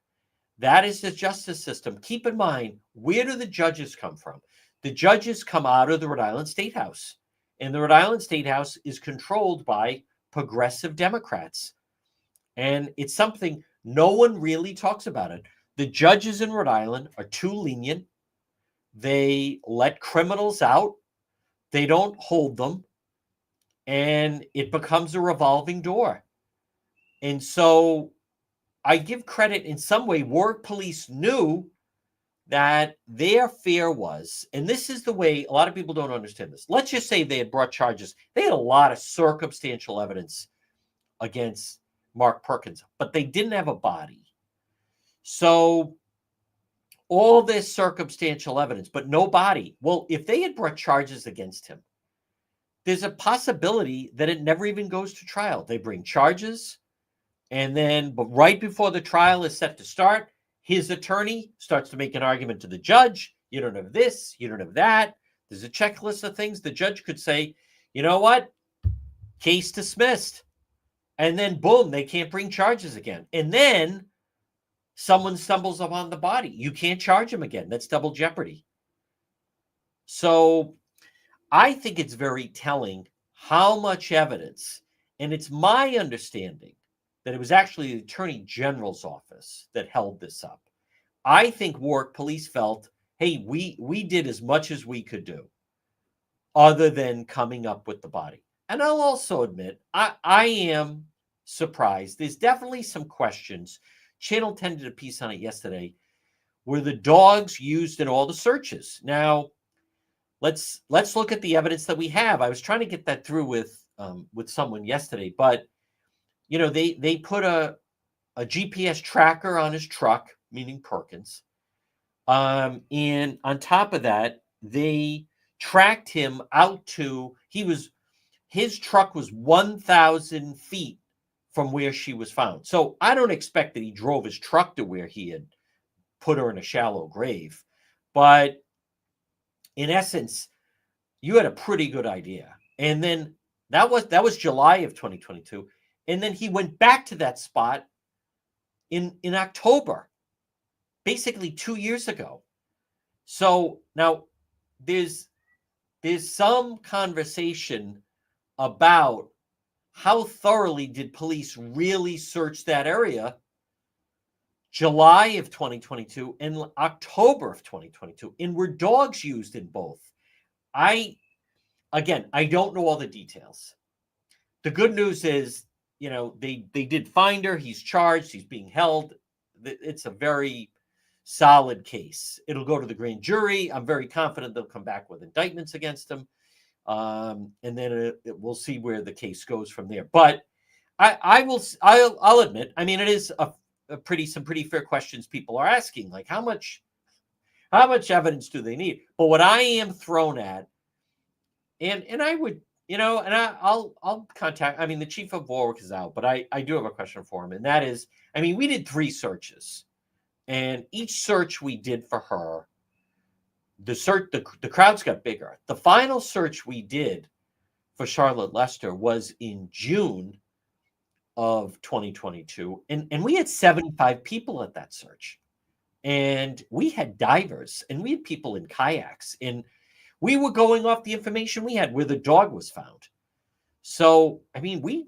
That is the justice system. Keep in mind, where do the judges come from? The judges come out of the Rhode Island State House. And the Rhode Island State House is controlled by progressive Democrats. And it's something no one really talks about it. The judges in Rhode Island are too lenient. They let criminals out. They don't hold them. And it becomes a revolving door. And so I give credit in some way. Warwick police knew that their fear was, and this is the way a lot of people don't understand this. Let's just say they had brought charges. They had a lot of circumstantial evidence against Mark Perkins, but they didn't have a body. So all this circumstantial evidence, but no body. Well, if they had brought charges against him, there's a possibility that it never even goes to trial. They bring charges, and then but right before the trial is set to start, his attorney starts to make an argument to the judge. You don't have this, you don't have that. There's a checklist of things. The judge could say, you know what? Case dismissed. And then boom, they can't bring charges again. And then someone stumbles upon the body. You can't charge him again. That's double jeopardy. So I think it's very telling how much evidence, and it's my understanding that it was actually the Attorney General's office that held this up. I think Warwick police felt, hey, we did as much as we could do other than coming up with the body. And I'll also admit, I am surprised. There's definitely some questions. Channel 10 did a piece on it yesterday. Were the dogs used in all the searches? Now, let's look at the evidence that we have. I was trying to get that through with someone yesterday, but you know, they put a GPS tracker on his truck, meaning Perkins. And on top of that, they tracked him out to, his truck was 1,000 feet from where she was found. So I don't expect that he drove his truck to where he had put her in a shallow grave. But in essence, you had a pretty good idea. And then that was July of 2022. And then he went back to that spot in October, basically 2 years ago. So now there's some conversation about how thoroughly did police really search that area July of 2022 and October of 2022. And were dogs used in both? I don't know all the details. The good news is, you know, they did find her. He's charged. He's being held. It's a very solid case. It'll go to the grand jury. I'm very confident they'll come back with indictments against him. And then we'll see where the case goes from there. But I'll admit, I mean, it is some pretty fair questions people are asking, like how much evidence do they need? But what I am thrown at, and I would, you know, and I'll contact, I mean, the chief of Warwick is out, but I do have a question for him. And that is, I mean, we did 3 searches, and each search we did for her, the crowds got bigger. The final search we did for Charlotte Lester was in June of 2022. And we had 75 people at that search. And we had divers and we had people in kayaks, and we were going off the information we had where the dog was found. So, I mean, we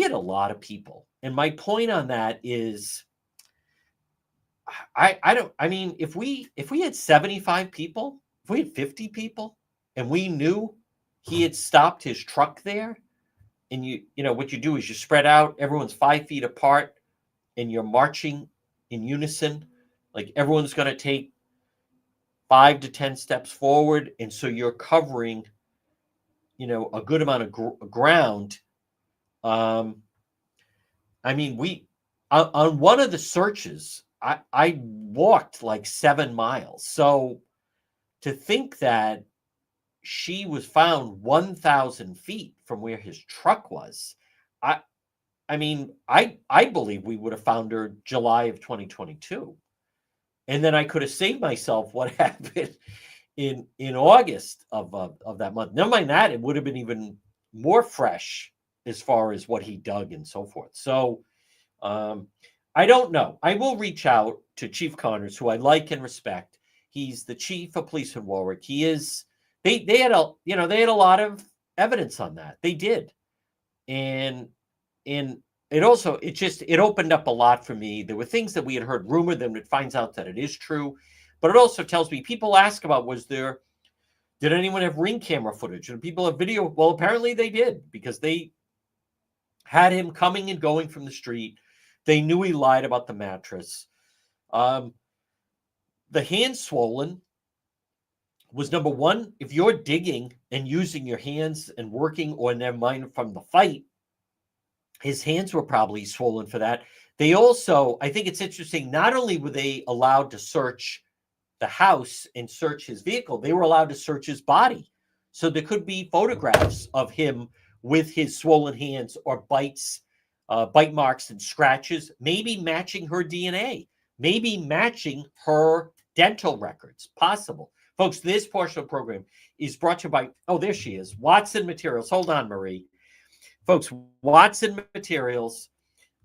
had a lot of people. And my point on that is, if we had 75 people, if we had 50 people, and we knew he had stopped his truck there, and you know, what you do is you spread out, everyone's 5 feet apart, and you're marching in unison. Like everyone's going to take 5 to 10 steps forward. And so you're covering, a good amount of ground. I mean, on one of the searches, I walked like 7 miles. So to think that she was found 1,000 feet from where his truck was, I mean, I believe we would have found her July of 2022. And then I could have saved myself what happened in August of that month. Never mind that, it would have been even more fresh as far as what he dug and so forth. So I don't know. I will reach out to Chief Connors, who I like and respect. He's the chief of police in Warwick. He is. They had a lot of evidence on that. They did, and it opened up a lot for me. There were things that we had heard rumored, then it finds out that it is true, but it also tells me people ask about did anyone have ring camera footage? Did people have video? Well, apparently they did, because they had him coming and going from the street. They knew he lied about the mattress. The hand swollen was number one. If you're digging and using your hands and working, or never mind from the fight, his hands were probably swollen for that. They also, I think it's interesting, not only were they allowed to search the house and search his vehicle, they were allowed to search his body. So there could be photographs of him with his swollen hands, or bites, bite marks and scratches, maybe matching her DNA, maybe matching her dental records. Possible. Folks, this portion of the program is brought to you by, oh, there she is, Watson Materials. Hold on, Marie. Folks, Watson Materials,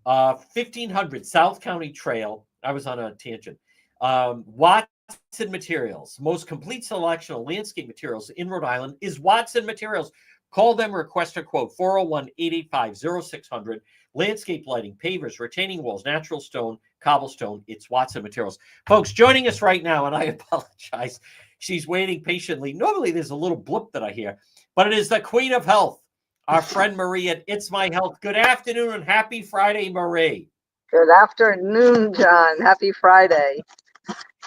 1500 South County Trail. I was on a tangent. Watson Materials, most complete selection of landscape materials in Rhode Island is Watson Materials. Call them, request a quote, 401-885-0600. Landscape lighting, pavers, retaining walls, natural stone, cobblestone. It's Watson Materials. Folks, joining us right now, and I apologize, she's waiting patiently. Normally there's a little blip that I hear, but it is the Queen of Health, our friend Marie at It's My Health. Good afternoon and happy Friday, Marie. Good afternoon, John. Happy Friday.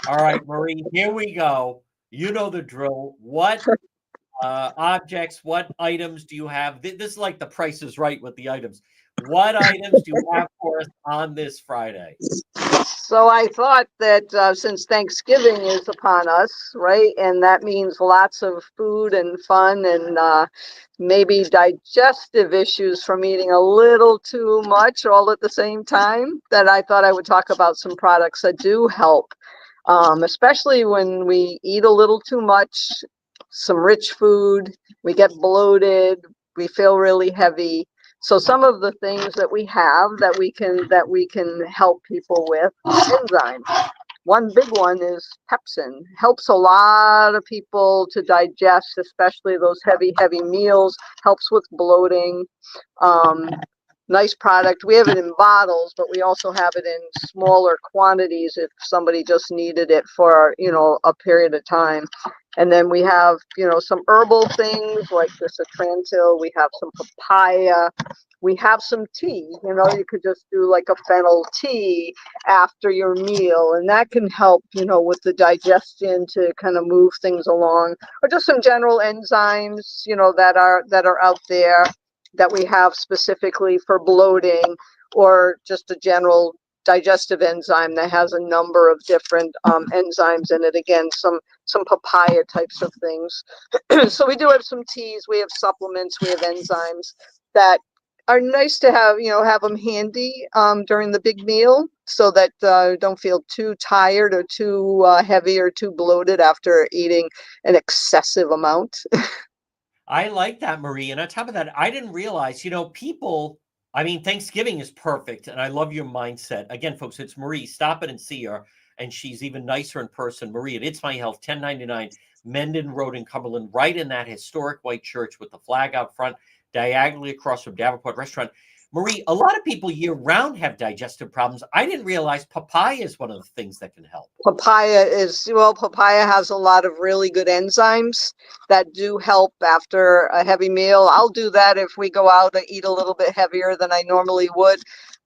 All right, Marie, here we go. You know the drill. What objects, what items do you have? This is like the Price is Right with the items. What items do you have for us on this Friday? So I thought that since Thanksgiving is upon us, right, and that means lots of food and fun and maybe digestive issues from eating a little too much all at the same time, that I thought I would talk about some products that do help, especially when we eat a little too much, some rich food, we get bloated, we feel really heavy. So some of the things that we have that we can help people with, enzymes. One big one is pepsin. Helps a lot of people to digest, especially those heavy meals. Helps with bloating. Nice product. We have it in bottles, but we also have it in smaller quantities if somebody just needed it for, a period of time. And then we have, some herbal things like the Citrantil. We have some papaya. We have some tea. You could just do like a fennel tea after your meal, and that can help, with the digestion to kind of move things along. Or just some general enzymes, that are out there that we have specifically for bloating, or just a general digestive enzyme that has a number of different enzymes in it. Again, some papaya types of things. So we do have some teas, we have supplements, we have enzymes that are nice to have, have them handy during the big meal, so that don't feel too tired or too heavy or too bloated after eating an excessive amount. I like that, Marie. And on top of that, I didn't realize, people, Thanksgiving is perfect. And I love your mindset. Again, folks, it's Marie. Stop it and see her. And she's even nicer in person. Marie at It's My Health, 1099 Mendon Road in Cumberland, right in that historic white church with the flag out front, diagonally across from Davenport Restaurant. Marie, a lot of people year-round have digestive problems. I didn't realize papaya is one of the things that can help. Papaya has a lot of really good enzymes that do help after a heavy meal. I'll do that if we go out and eat a little bit heavier than I normally would.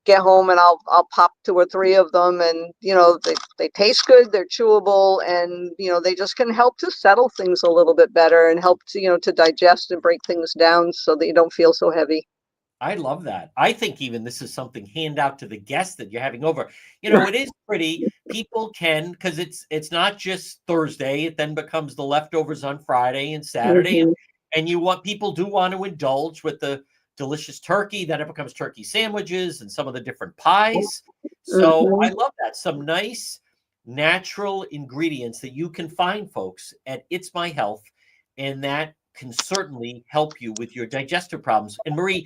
get home and I'll pop 2 or 3 of them, and they taste good, they're chewable, and they just can help to settle things a little bit better and help to to digest and break things down so that you don't feel so heavy. I love that. I think even this is something hand out to the guests that you're having over. It is pretty. People can, because it's not just Thursday. It then becomes the leftovers on Friday and Saturday, Mhm. and people do want to indulge with the delicious turkey. Then it becomes turkey sandwiches and some of the different pies. So I Mhm. love that. Some nice natural ingredients that you can find, folks, at It's My Health, and that can certainly help you with your digestive problems. And Marie,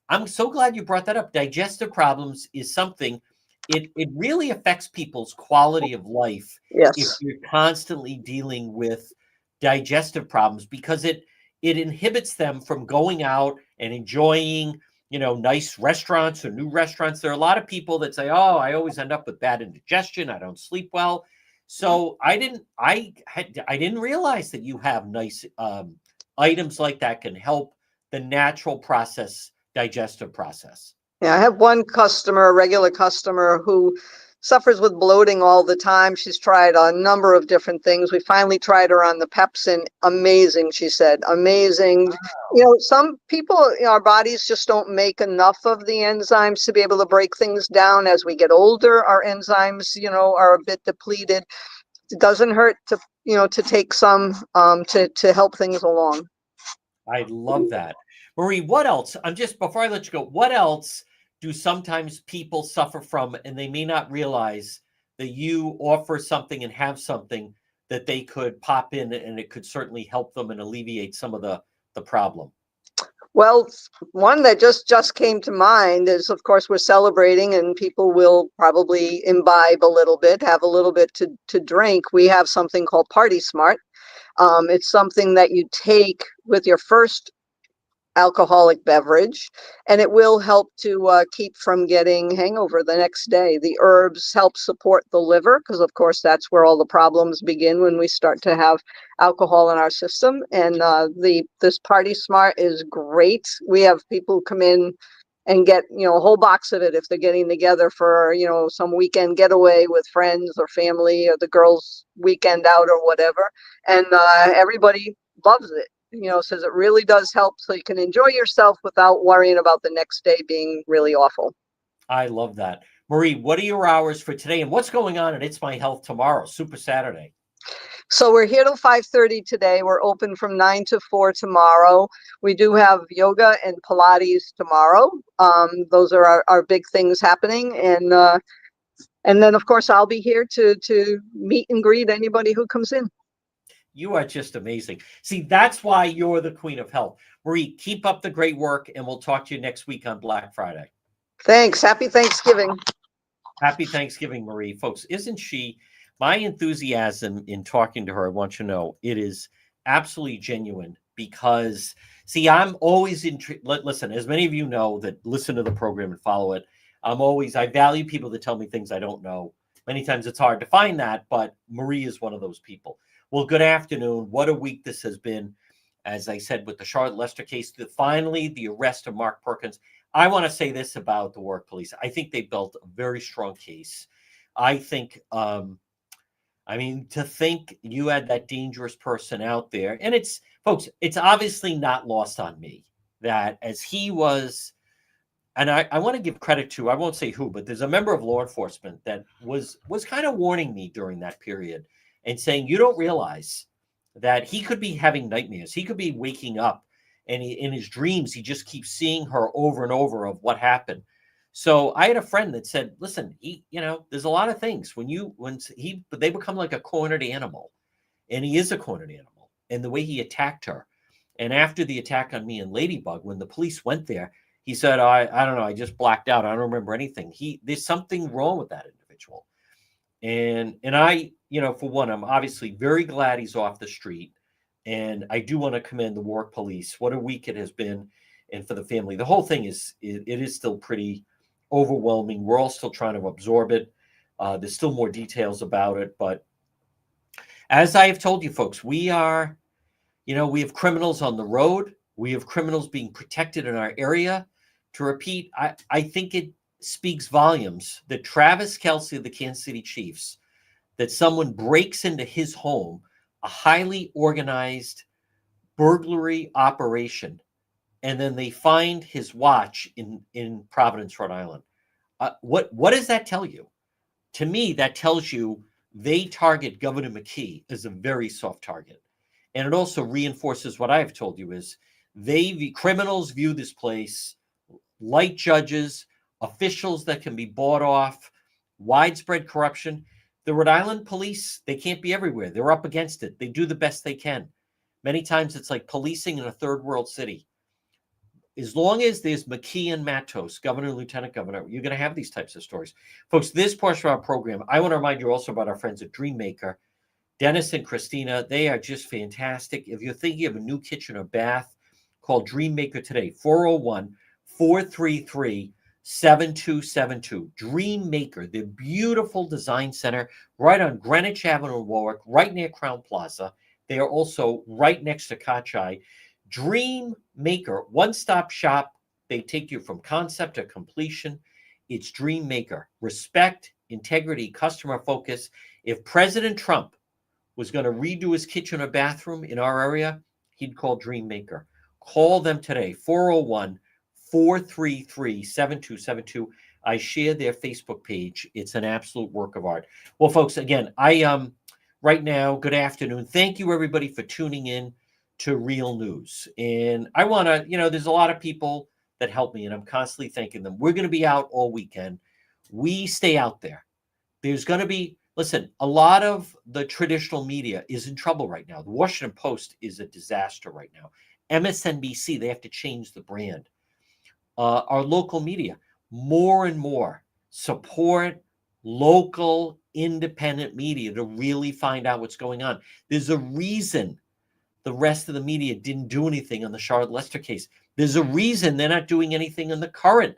I'm so glad you brought that up. Digestive problems is something, it really affects people's quality of life if Yes. you're constantly dealing with digestive problems, because it inhibits them from going out and enjoying, nice restaurants or new restaurants. There are a lot of people that say, "Oh, I always end up with bad indigestion. I don't sleep well." So I didn't realize that you have nice items like that can help the natural digestive process. Yeah, I have one customer, a regular customer, who suffers with bloating all the time. She's tried a number of different things. We finally tried her on the Pepsin. Amazing, she said. Amazing. Some people, our bodies just don't make enough of the enzymes to be able to break things down. As we get older, our enzymes, are a bit depleted. It doesn't hurt to take some to help things along. I love that. Marie, what else? I'm just, before I let you go, what else do sometimes people suffer from and they may not realize that you offer something and have something that they could pop in and it could certainly help them and alleviate some of the problem? Well, one that just came to mind is, of course, we're celebrating and people will probably imbibe a little bit, have a little bit to drink. We have something called Party Smart. It's something that you take with your first alcoholic beverage, and it will help to keep from getting hangover the next day. The herbs help support the liver because, of course, that's where all the problems begin when we start to have alcohol in our system. And this Party Smart is great. We have people come in and get a whole box of it if they're getting together for some weekend getaway with friends or family, or the girls' weekend out or whatever, and everybody loves it. Says it really does help so you can enjoy yourself without worrying about the next day being really awful. I love that. Marie, what are your hours for today and what's going on at It's My Health tomorrow, Super Saturday? So we're here till 5:30 today. We're open from 9 to 4 tomorrow. We do have yoga and Pilates tomorrow. Those are our big things happening. And then, of course, I'll be here to meet and greet anybody who comes in. You are just amazing. See, that's why you're the queen of health. Marie, keep up the great work, and we'll talk to you next week on Black Friday. Thanks. Happy Thanksgiving. Happy Thanksgiving, Marie. Folks, isn't she? My enthusiasm in talking to her, I want you to know, it is absolutely genuine because, see, I'm always intrigued. Listen, as many of you know that listen to the program and follow it, I value people that tell me things I don't know. Many times it's hard to find that, but Marie is one of those people. Well, good afternoon. What a week this has been. As I said, with the Charlotte Lester case, finally the arrest of Mark Perkins. I want to say this about the Warwick Police. I think they built a very strong case. I think, to think you had that dangerous person out there, and folks, it's obviously not lost on me that as he was, and I want to give credit to, I won't say who, but there's a member of law enforcement that was kind of warning me during that period and saying, you don't realize that he could be having nightmares. He could be waking up and in his dreams, he just keeps seeing her over and over of what happened. So I had a friend that said, listen, there's a lot of things they become like a cornered animal, and he is a cornered animal, and the way he attacked her. And after the attack on me and Ladybug, when the police went there, he said, I don't know, I just blacked out. I don't remember anything. There's something wrong with that individual. And I, for one, I'm obviously very glad he's off the street. And I do want to commend the Warwick Police. What a week it has been. And for the family, the whole thing it is still pretty overwhelming. We're all still trying to absorb it. There's still more details about it. But as I have told you folks, we have criminals on the road. We have criminals being protected in our area. To repeat, I think speaks volumes that Travis Kelce of the Kansas City Chiefs, that someone breaks into his home, a highly organized burglary operation, and then they find his watch in Providence, Rhode Island. What does that tell you? To me, that tells you they target Governor McKee as a very soft target. And it also reinforces what I've told you is criminals view this place like judges, officials that can be bought off, widespread corruption. The Rhode Island police, they can't be everywhere. They're up against it. They do the best they can. Many times it's like policing in a third world city. As long as there's McKee and Matos, governor and lieutenant governor, you're going to have these types of stories. Folks, this portion of our program, I want to remind you also about our friends at Dreammaker. Dennis and Christina, they are just fantastic. If you're thinking of a new kitchen or bath, call Dreammaker today, 401-433-7272. Dreammaker, the beautiful design center right on Greenwich Avenue in Warwick, right near Crown Plaza. They are also right next to Kachai. Dreammaker, one-stop shop. They take you from concept to completion. It's Dreammaker. Respect, integrity, customer focus. If President Trump was going to redo his kitchen or bathroom in our area, he'd call Dreammaker. Call them today, 401-433-7272. I share their Facebook page. It's an absolute work of art. Well, folks, again, right now, good afternoon. Thank you, everybody, for tuning in to Real News. And I want to, there's a lot of people that help me, and I'm constantly thanking them. We're going to be out all weekend. We stay out there. There's going to be, listen, a lot of the traditional media is in trouble right now. The Washington Post is a disaster right now. MSNBC, they have to change the brand. Our local media, more and more support local independent media to really find out what's going on. There's a reason the rest of the media didn't do anything on the Charlotte Lester case. There's a reason they're not doing anything on the current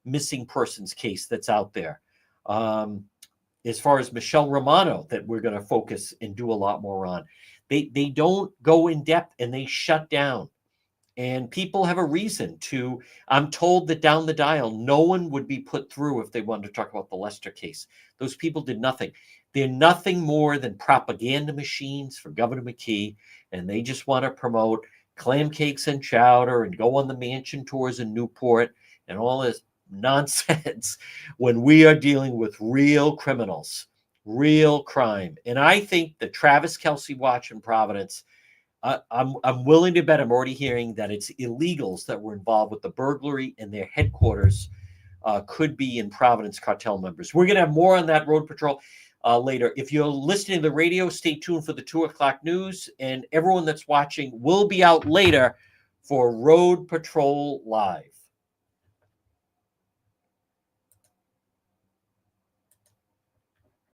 missing persons case that's out there. As far as Michelle Romano, that we're going to focus and do a lot more on. They don't go in depth, and they shut down. And people have a reason to. I'm told that down the dial, no one would be put through if they wanted to talk about the Lester case. Those people did nothing. They're nothing more than propaganda machines for Governor McKee, and they just want to promote clam cakes and chowder and go on the mansion tours in Newport and all this nonsense when we are dealing with real criminals, real crime. And I think the Travis Kelce watch in Providence, I'm willing to bet, I'm already hearing that it's illegals that were involved with the burglary, and their headquarters could be in Providence cartel members. We're going to have more on that, Road Patrol, later. If you're listening to the radio, stay tuned for the 2 o'clock news, and everyone that's watching will be out later for Road Patrol Live.